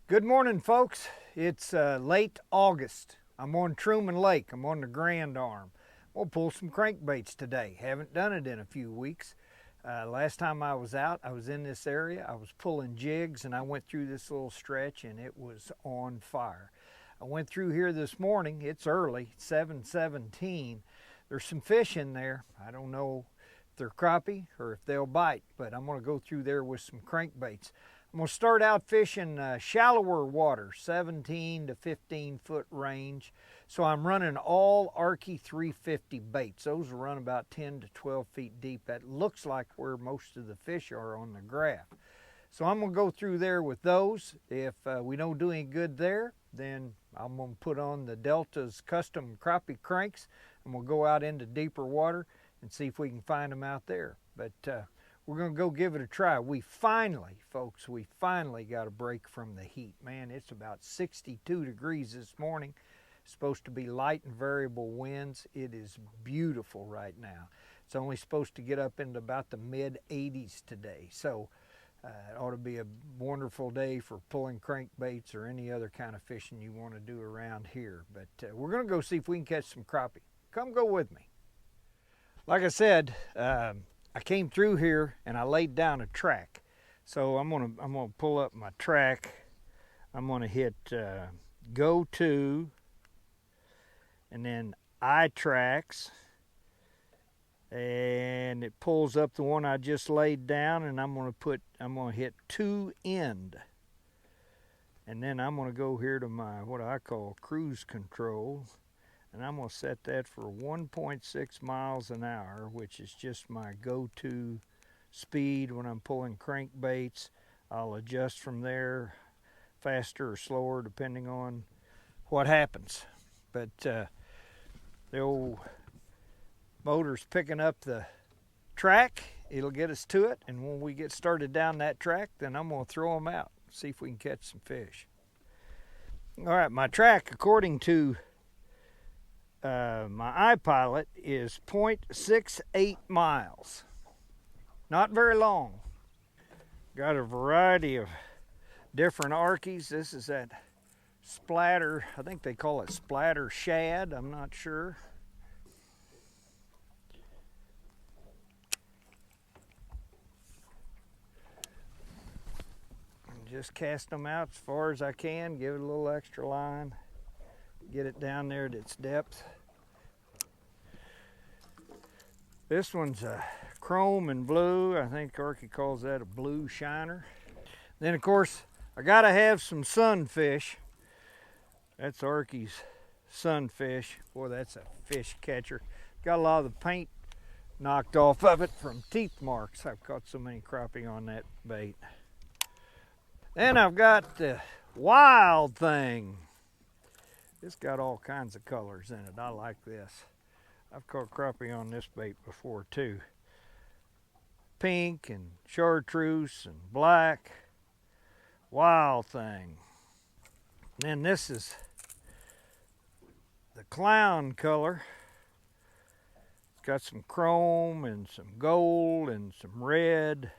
Good morning, folks. It's late August. I'm on Truman Lake. I'm on the Grand Arm. We'll pull some crankbaits today. Haven't done it in a few weeks. Last time I was out, I was in this area. I was pulling jigs and I went through this little stretch and it was on fire. I went through here this morning. It's early, 7:17. There's some fish in there. I don't know if they're crappie or if they'll bite, but I'm going to go through there with some crankbaits. I'm going to start out fishing shallower water, 17 to 15 foot range. So I'm running all Arky 350 baits. Those will run about 10 to 12 feet deep. That looks like where most of the fish are on the graph. So I'm going to go through there with those. If we don't do any good there, then I'm going to put on the Delta's custom crappie cranks and we'll go out into deeper water and see if we can find them out there. But we're going to go give it a try. We finally got a break from the heat. Man, it's about 62 degrees this morning. It's supposed to be light and variable winds. It is beautiful right now. It's only supposed to get up into about the mid 80s today. So it ought to be a wonderful day for pulling crankbaits or any other kind of fishing you want to do around here. But we're going to go see if we can catch some crappie. Come go with me. Like I said, I came through here and I laid down a track. So I'm gonna pull up my track. I'm gonna hit go to and then I tracks, and it pulls up the one I just laid down, and I'm gonna hit to end, and then I'm gonna go here to my what I call cruise control, and I'm going to set that for 1.6 miles an hour, which is just my go-to speed when I'm pulling crankbaits. I'll adjust from there, faster or slower, depending on what happens. But the old motor's picking up the track. It'll get us to it, and when we get started down that track, then I'm going to throw them out, see if we can catch some fish. All right, my track, according to my iPilot, is 0.68 miles. Not very long. Got a variety of different Arkies. This is that splatter, I think they call it splatter shad, I'm not sure. And just cast them out as far as I can, give it a little extra line, get it down there at its depth. This one's a chrome and blue. I think Arky calls that a blue shiner. Then of course, I gotta have some sunfish. That's Arky's sunfish. Boy, that's a fish catcher. Got a lot of the paint knocked off of it from teeth marks. I've caught so many crappie on that bait. Then I've got the wild thing. It's got all kinds of colors in it. I like this. I've caught crappie on this bait before too. Pink and chartreuse and black. Wild thing. And then this is the clown color. It's got some chrome and some gold and some red.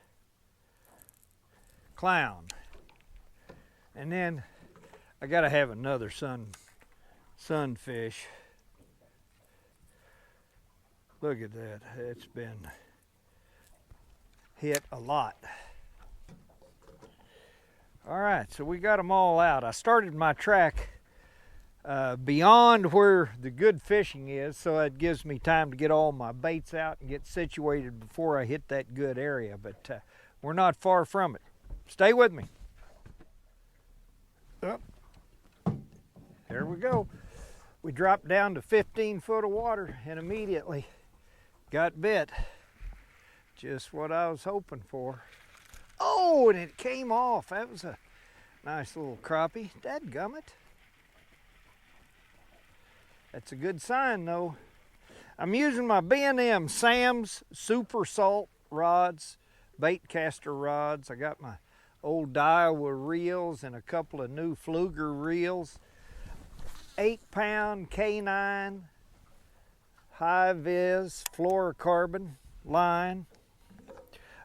Clown. And then I gotta have another sunfish. Look at that, it's been hit a lot. All right, so we got them all out. I started my track beyond where the good fishing is, so it gives me time to get all my baits out and get situated before I hit that good area, but we're not far from it. Stay with me. Oh, there we go. We dropped down to 15 foot of water and immediately got bit. Just what I was hoping for. Oh, and it came off. That was a nice little crappie. Dadgummit. That's a good sign though. I'm using my B&M Sam's Super Salt rods, bait caster rods. I got my old Daiwa reels and a couple of new Fluger reels. 8-pound K9 high vis fluorocarbon line.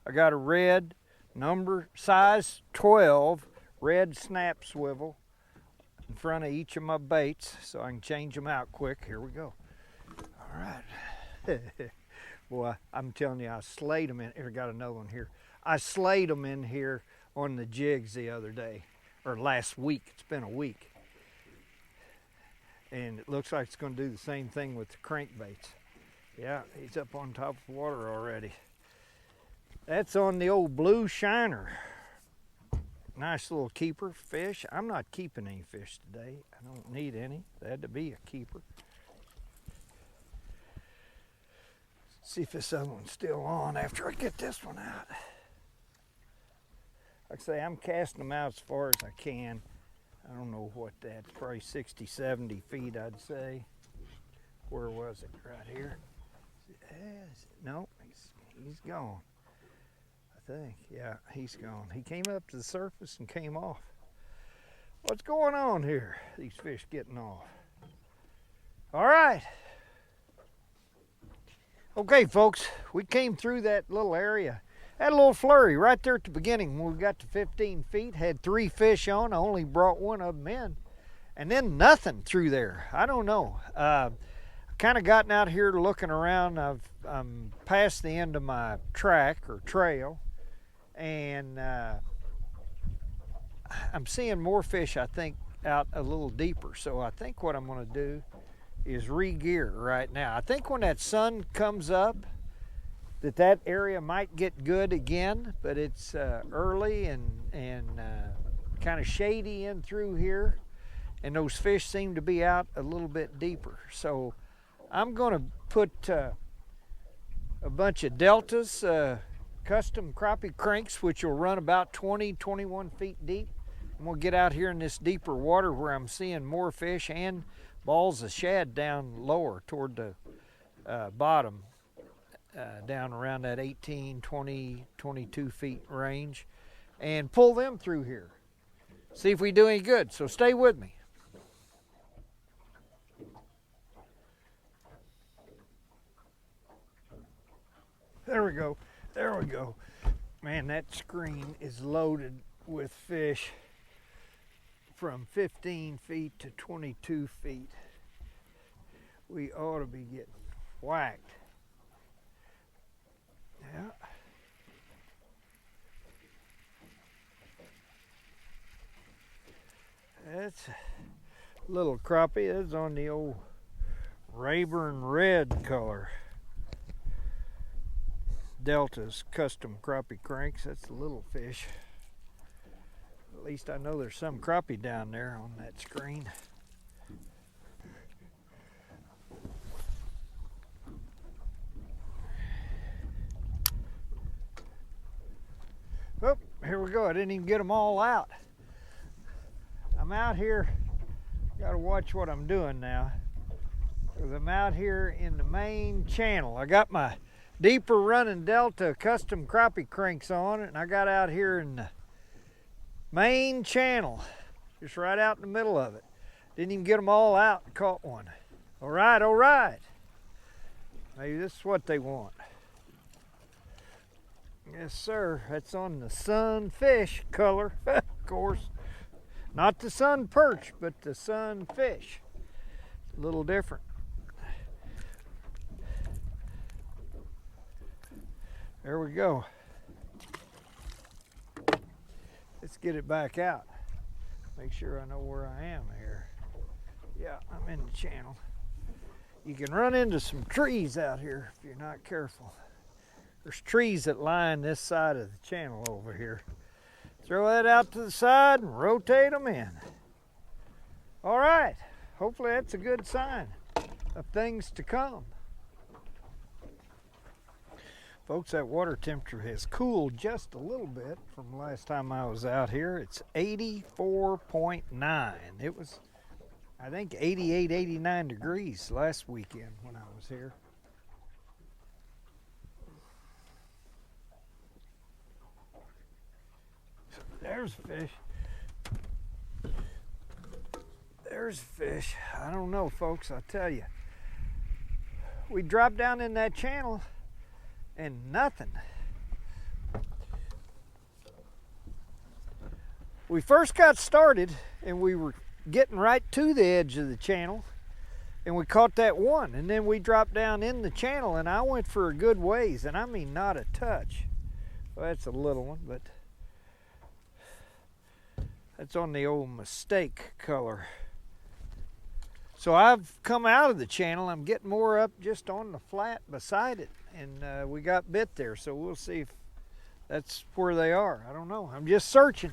I got a red number size 12 red snap swivel in front of each of my baits so I can change them out quick. Here we go. All right. Boy, I'm telling you, I slayed them in here. Got another one here. I slayed them in here on the jigs the other day, or last week. It's been a week. And it looks like it's going to do the same thing with the crankbaits. Yeah, he's up on top of the water already. That's on the old blue shiner. Nice little keeper fish. I'm not keeping any fish today. I don't need any. That had to be a keeper. See if this other one's still on after I get this one out. Like I say, I'm casting them out as far as I can. I don't know what that's, probably 60, 70 feet, I'd say. Where was it? Right here? No, he's gone. I think, yeah, he's gone. He came up to the surface and came off. What's going on here? These fish getting off. All right. Okay, folks, we came through that little area. Had a little flurry right there at the beginning when we got to 15 feet. Had 3 fish on. I only brought one of them in. And then nothing through there. I don't know. Kind of gotten out here looking around. I'm past the end of my track or trail. And I'm seeing more fish, I think, out a little deeper. So I think what I'm going to do is re-gear right now. I think when that sun comes up, that area might get good again, but it's early and kind of shady in through here, and those fish seem to be out a little bit deeper. So I'm going to put a bunch of deltas, custom crappie cranks, which will run about 20, 21 feet deep. I'm going to get out here in this deeper water where I'm seeing more fish and balls of shad down lower toward the bottom. Down around that 18, 20, 22 feet range, and pull them through here. See if we do any good, so stay with me. There we go, there we go. Man, that screen is loaded with fish from 15 feet to 22 feet. We ought to be getting whacked. Yeah. That's a little crappie. That's on the old Rayburn red color. Delta's custom crappie cranks. That's a little fish. At least I know there's some crappie down there on that screen. Oh, here we go. I didn't even get them all out. I'm out here. Got to watch what I'm doing now, because I'm out here in the main channel. I got my deeper running Delta custom crappie cranks on, and I got out here in the main channel, just right out in the middle of it. Didn't even get them all out and caught one. All right, all right. Maybe this is what they want. Yes, sir. That's on the sunfish color, of course. Not the sun perch, but the sunfish. A little different. There we go. Let's get it back out. Make sure I know where I am here. Yeah, I'm in the channel. You can run into some trees out here if you're not careful. There's trees that line this side of the channel over here. Throw that out to the side and rotate them in. All right, hopefully that's a good sign of things to come. Folks, that water temperature has cooled just a little bit from last time I was out here. It's 84.9. It was, I think, 88, 89 degrees last weekend when I was here. There's fish. There's fish. I don't know, folks, I tell you. We dropped down in that channel and nothing. We first got started and we were getting right to the edge of the channel and we caught that one, and then we dropped down in the channel and I went for a good ways, and I mean not a touch. Well, that's a little one, but that's on the old mistake color. So I've come out of the channel. I'm getting more up just on the flat beside it, and we got bit there, so we'll see if that's where they are. I don't know. I'm just searching.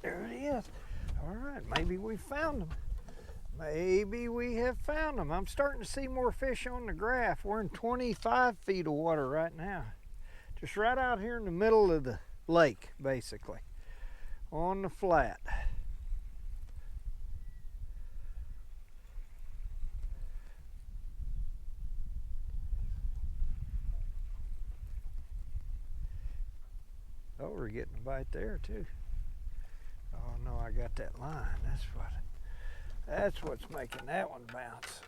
There it is. All right, maybe we found them. Maybe we have found them. I'm starting to see more fish on the graph. We're in 25 feet of water right now. Just right out here in the middle of the lake, basically, on the flat. Oh, we're getting a bite there too. Oh no, I got that line. That's what's making that one bounce.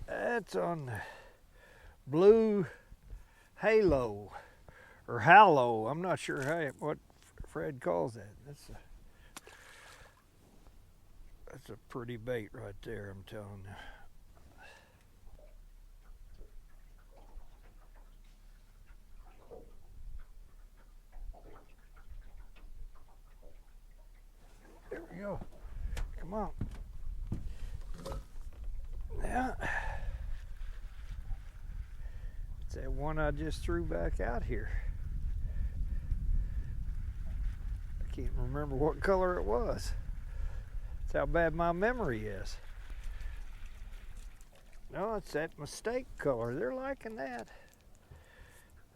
That's on the blue halo or halo. I'm not sure what Fred calls that. That's a pretty bait right there, I'm telling you. There we go. Come on. Yeah. It's that one I just threw back out here. I can't remember what color it was. That's how bad my memory is. No, it's that mistake color. They're liking that.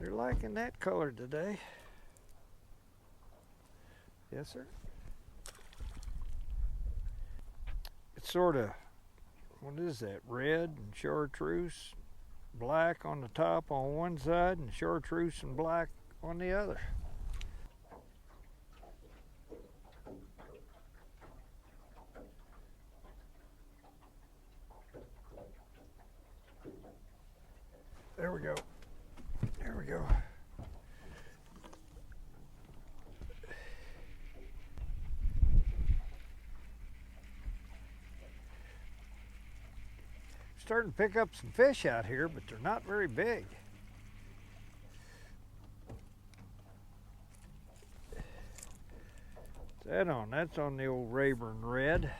They're liking that color today. Yes, sir. It's sort of, what is that, red and chartreuse, black on the top on one side and chartreuse and black on the other. There we go. There we go. Starting to pick up some fish out here, but they're not very big. That's on the old Rayburn Red.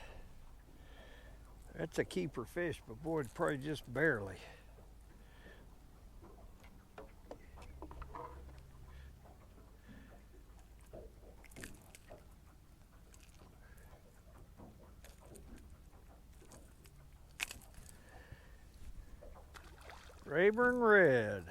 That's a keeper fish, but boy, it's probably just barely. Rayburn Red.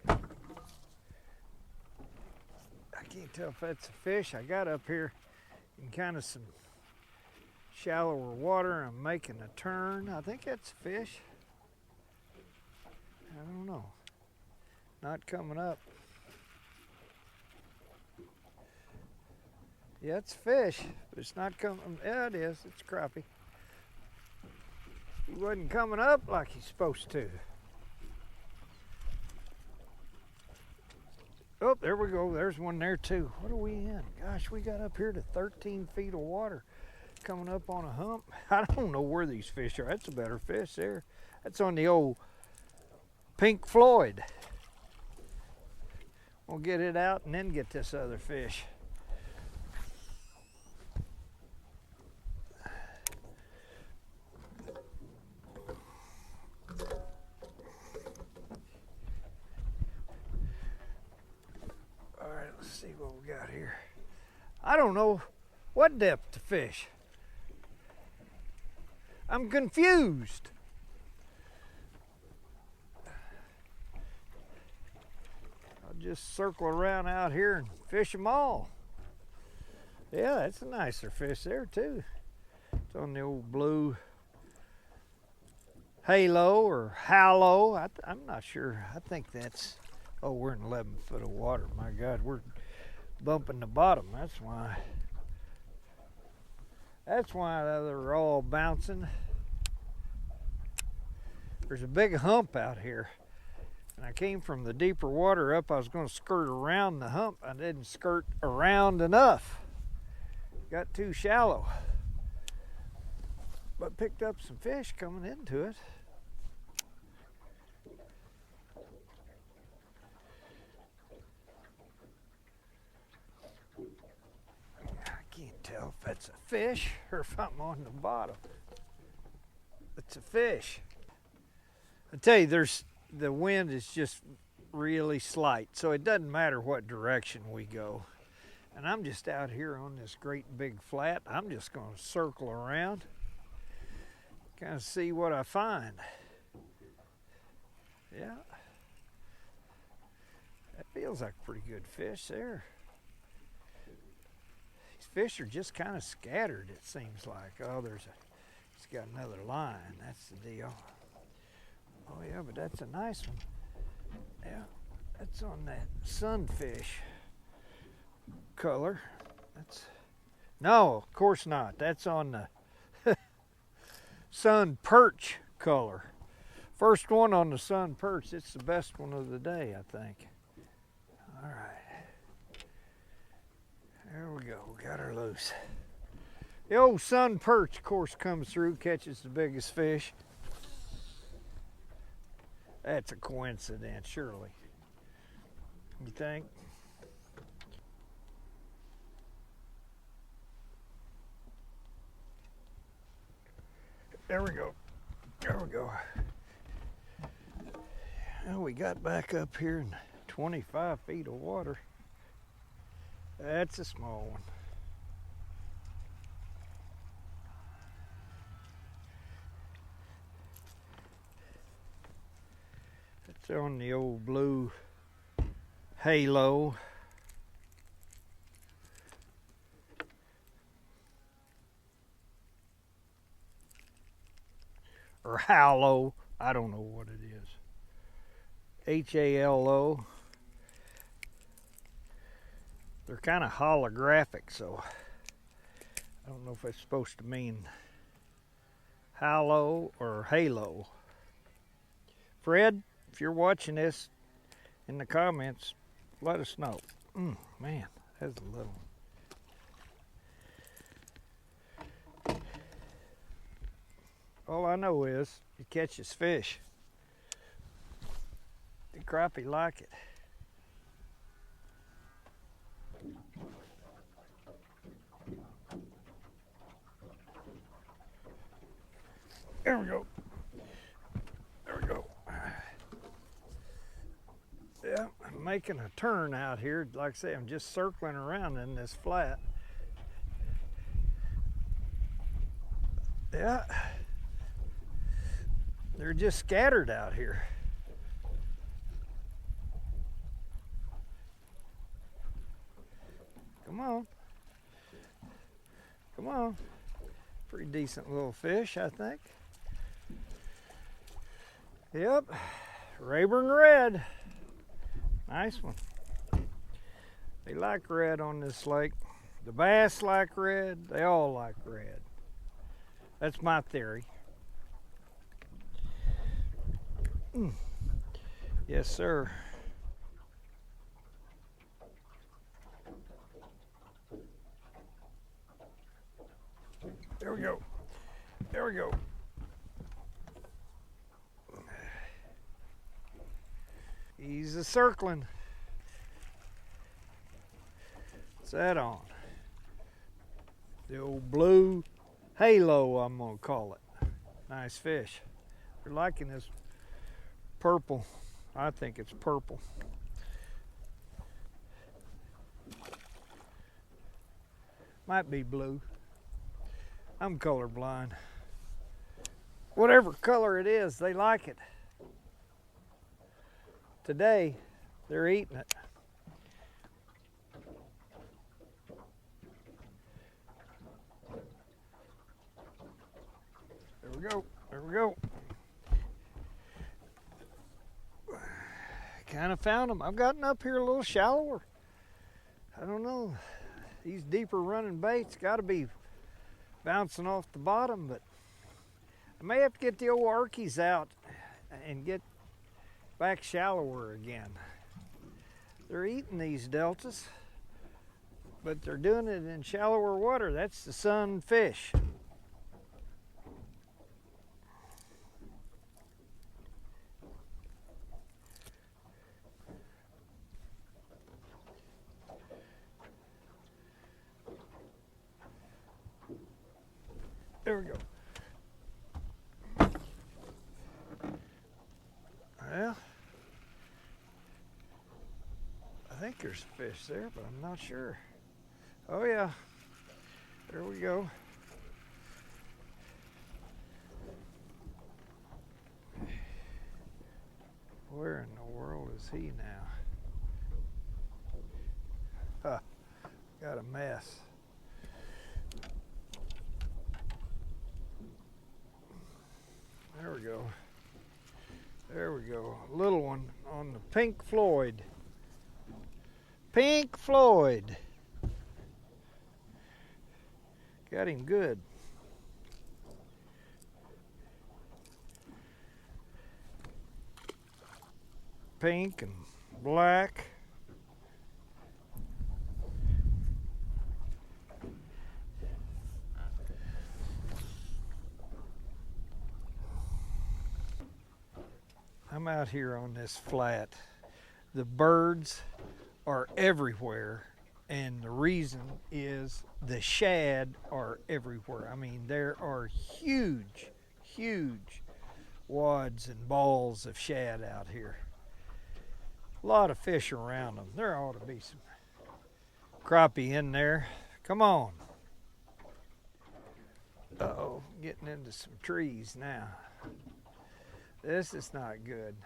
I can't tell if that's a fish. I got up here in kind of some shallower water. I'm making a turn. I think that's a fish. I don't know. Not coming up. Yeah, it's fish, but it's not coming. Yeah, it is. It's crappie. He wasn't coming up like he's supposed to. Oh, there we go. There's one there too. What are we in? Gosh, we got up here to 13 feet of water coming up on a hump. I don't know where these fish are. That's a better fish there. That's on the old Pink Floyd. We'll get it out and then get this other fish. Let's see what we got here. I don't know what depth to fish. I'm confused. I'll just circle around out here and fish them all. Yeah, that's a nicer fish there too. It's on the old blue halo or hallow. I'm not sure. I think that's, oh, we're in 11 foot of water. My God, we're bumping the bottom. That's why. That's why they're all bouncing. There's a big hump out here. And I came from the deeper water up. I was going to skirt around the hump. I didn't skirt around enough. Got too shallow. But picked up some fish coming into it. I can't tell if that's a fish or if I'm on the bottom. It's a fish. I tell you, the wind is just really slight, so it doesn't matter what direction we go. And I'm just out here on this great big flat. I'm just going to circle around, kind of see what I find. Yeah, that feels like a pretty good fish there. These fish are just kind of scattered, it seems like. Oh, it's got another line. That's the deal. Oh yeah, but that's a nice one. Yeah, that's on that sunfish color. No, of course not. That's on the sun perch color. First one on the sun perch. It's the best one of the day, I think. All right. There we go. Got her loose. The old sun perch, of course, comes through, catches the biggest fish. That's a coincidence, surely. You think? There we go. There we go. Well, we got back up here in 25 feet of water. That's a small one. It's on the old blue halo. Or hallow. I don't know what it is. H-A-L-O. They're kind of holographic, so I don't know if it's supposed to mean hallow or halo. Fred, if you're watching this in the comments, let us know. Man, that's a little. All I know is it catches fish. The crappie like it. There we go. There we go. Yeah, I'm making a turn out here. Like I say, I'm just circling around in this flat. Yeah. They're just scattered out here. Come on. Come on. Pretty decent little fish, I think. Yep. Rayburn red. Nice one. They like red on this lake. The bass like red. They all like red. That's my theory. Yes, sir. There we go. There we go. He's a circling. What's that on? The old blue halo, I'm gonna call it. Nice fish. We're liking this purple. I think it's purple. Might be blue. I'm colorblind. Whatever color it is, they like it. Today, they're eating it. There we go. There we go. kind of found them. I've gotten up here a little shallower. I don't know. These deeper running baits got to be bouncing off the bottom, but I may have to get the old Arkies out and get back shallower again. They're eating these deltas, but they're doing it in shallower water. That's the sunfish. There we go. Well, I think there's fish there, but I'm not sure. Oh yeah, there we go. Where in the world is he now? Huh, got a mess. There we go. There we go. A little one on the Pink Floyd. Pink Floyd. Got him good. Pink and black. I'm out here on this flat. The birds are everywhere, and the reason is the shad are everywhere. I mean, there are huge, huge wads and balls of shad out here. A lot of fish around them. There ought to be some crappie in there. Come on. Uh-oh, getting into some trees now. This is not good.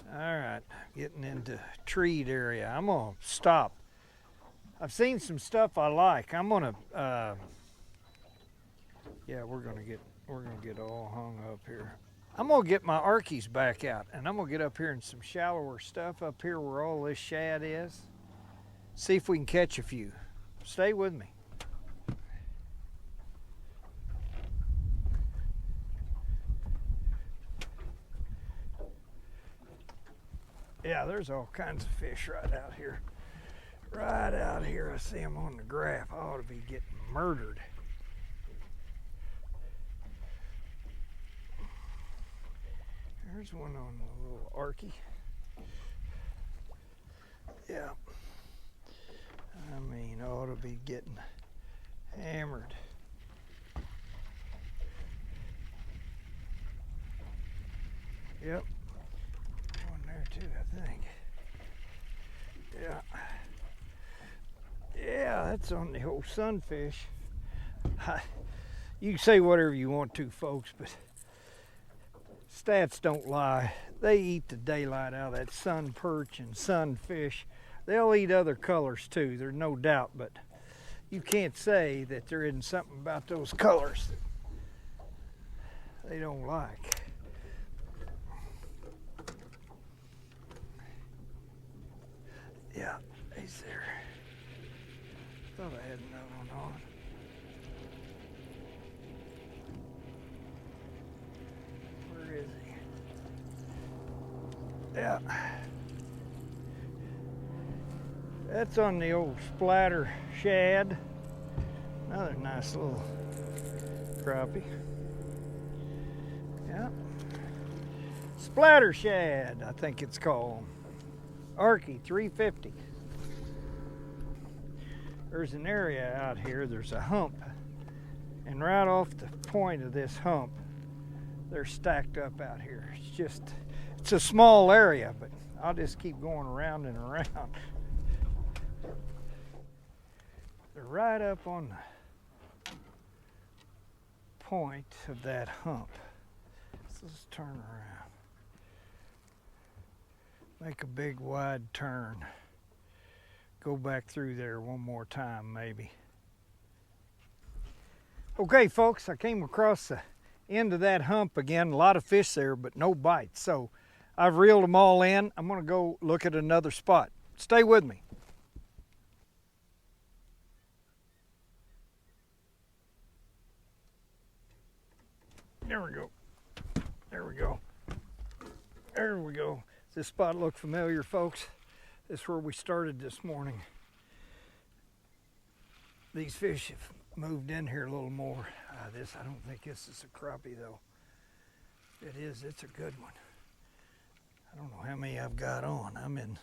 All right, getting into treed area. I'm gonna stop. I've seen some stuff I like. I'm gonna, yeah, we're gonna get all hung up here. I'm gonna get my Arkies back out, and I'm gonna get up here in some shallower stuff up here where all this shad is. See if we can catch a few. Stay with me. Yeah, there's all kinds of fish right out here. Right out here, I see them on the graph. I ought to be getting murdered. There's one on the little Arkie. Yeah. I mean, I ought to be getting hammered. Yep. One there too, I think. Yeah. Yeah, that's on the old sunfish. You can say whatever you want to, folks, but stats don't lie. They eat the daylight out of that sun perch and sunfish. They'll eat other colors too, there's no doubt, but you can't say that there isn't something about those colors that they don't like. Yeah, he's there. Thought I had another one on. Where is he? Yeah. That's on the old splatter shad. Another nice little crappie. Yeah. Splatter shad, I think it's called. Arkie 350. There's an area out here, there's a hump, and right off the point of this hump, they're stacked up out here. It's a small area, but I'll just keep going around and around. They're right up on the point of that hump. So let's turn around. Make a big wide turn. Go back through there one more time, maybe. Okay, folks, I came across the end of that hump again. A lot of fish there, but no bites. So I've reeled them all in. I'm gonna go look at another spot. Stay with me. There we go. There we go. There we go. Does this spot look familiar, folks? This is where we started this morning. These fish have moved in here a little more. I don't think this is a crappie though. If it is, it's a good one. I don't know how many I've got on. I'm in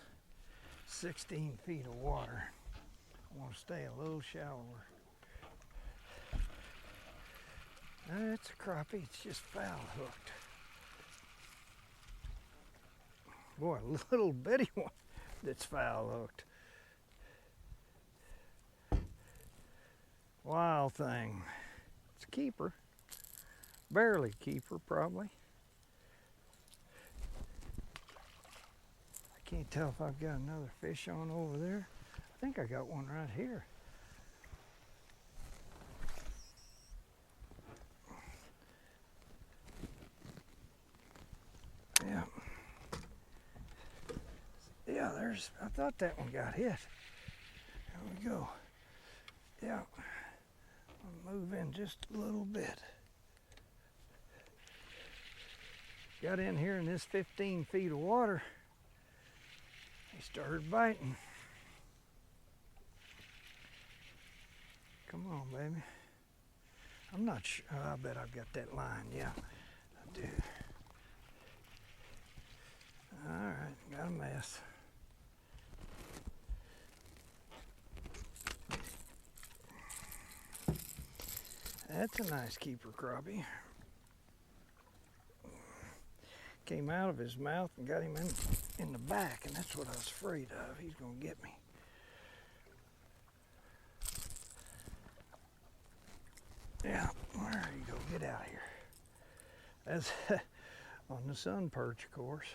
16 feet of water. I want to stay a little shallower. It's a crappie, it's just foul hooked. Boy, a little bitty one that's foul hooked. Wild thing. It's a keeper. Barely keeper, probably. I can't tell if I've got another fish on over there. I think I got one right here. Yeah. Yeah, I thought that one got hit. There we go. Yeah. I'll move in just a little bit. Got in here in this 15 feet of water. He started biting. Come on, baby. I'm not sure. I bet I've got that line. Yeah, I do. All right, got a mess. That's a nice keeper crappie. Came out of his mouth and got him in the back, and that's what I was afraid of. He's gonna get me. Yeah, there you go, get out of here. That's on the sun perch, of course.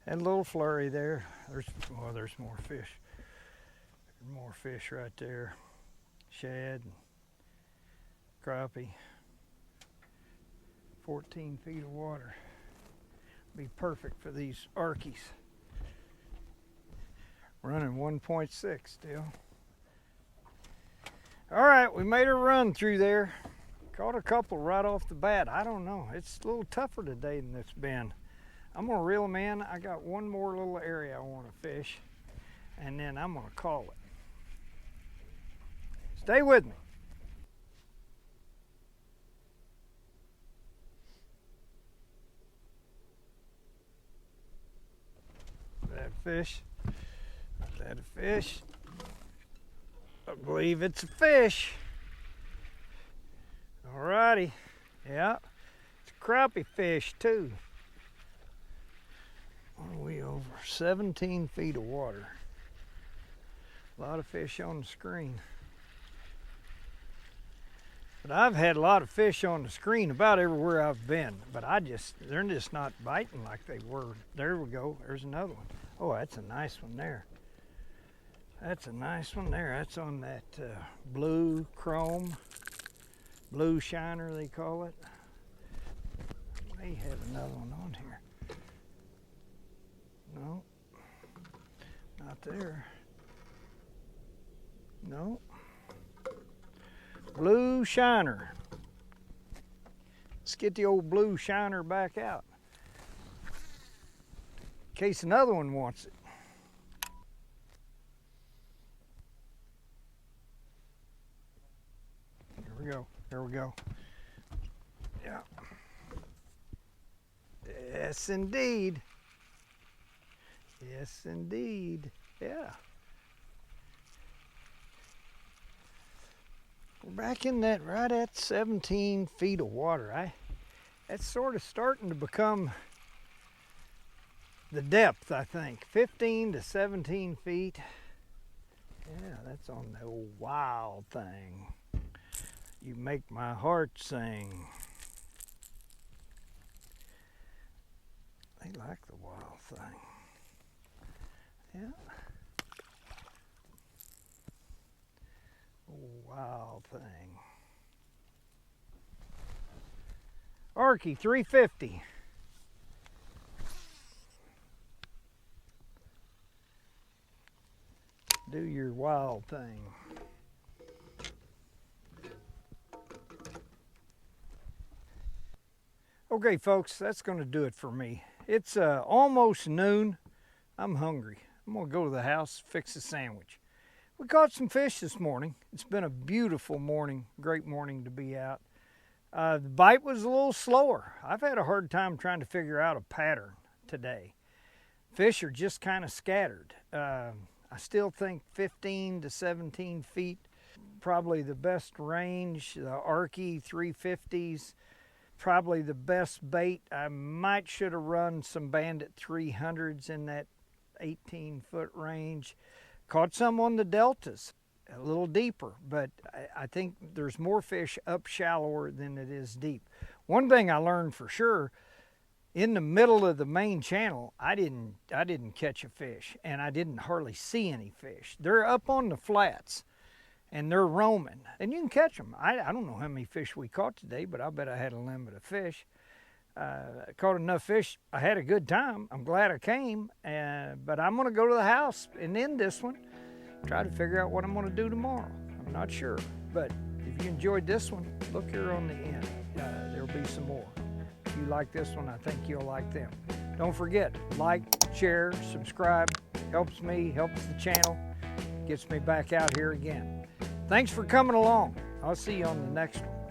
And a little flurry there. There's more fish. There's more fish right there. Shad, crappie. 14 feet of water. Be perfect for these arkies. Running 1.6 still. All right, we made a run through there. Caught a couple right off the bat. I don't know. It's a little tougher today than it's been. I'm gonna reel them in. I got one more little area I want to fish, and then I'm gonna call it. Stay with me. Is that a fish? Is that a fish? I believe it's a fish. All righty. Yeah, it's a crappie fish too. What are we over? 17 feet of water. A lot of fish on the screen. But I've had a lot of fish on the screen about everywhere I've been, but they're just not biting like they were. There we go, there's another one. Oh, that's a nice one there. That's a nice one there. That's on that blue chrome, blue shiner they call it. May have another one on here. No, not there. No. Blue shiner. Let's get the old blue shiner back out in case another one wants it. Here we go. Here we go. Yeah. Yes, indeed. Yes, indeed. Yeah. We're back in that right at 17 feet of water. That's sort of starting to become the depth, I think. 15 to 17 feet. Yeah, that's on the old wild thing. You make my heart sing. They like the wild thing. Yeah. Wild thing. All Arky 350. Do your wild thing. Okay folks, that's gonna do it for me. It's almost noon. I'm hungry. I'm gonna go to the house, fix a sandwich. We caught some fish this morning. It's been a beautiful morning, great morning to be out. The bite was a little slower. I've had a hard time trying to figure out a pattern today. Fish are just kind of scattered. I still think 15 to 17 feet, probably the best range. The Arky 350s, probably the best bait. I should have run some Bandit 300s in that 18-foot range. Caught some on the deltas, a little deeper, but I think there's more fish up shallower than it is deep. One thing I learned for sure, in the middle of the main channel, I didn't catch a fish, and I didn't hardly see any fish. They're up on the flats, and they're roaming, and you can catch them. I don't know how many fish we caught today, but I bet I had a limit of fish. I caught enough fish. I had a good time. I'm glad I came, but I'm going to go to the house and end this one. Try to figure out what I'm going to do tomorrow. I'm not sure, but if you enjoyed this one, look here on the end. There'll be some more. If you like this one, I think you'll like them. Don't forget, like, share, subscribe. Helps me, helps the channel, gets me back out here again. Thanks for coming along. I'll see you on the next one.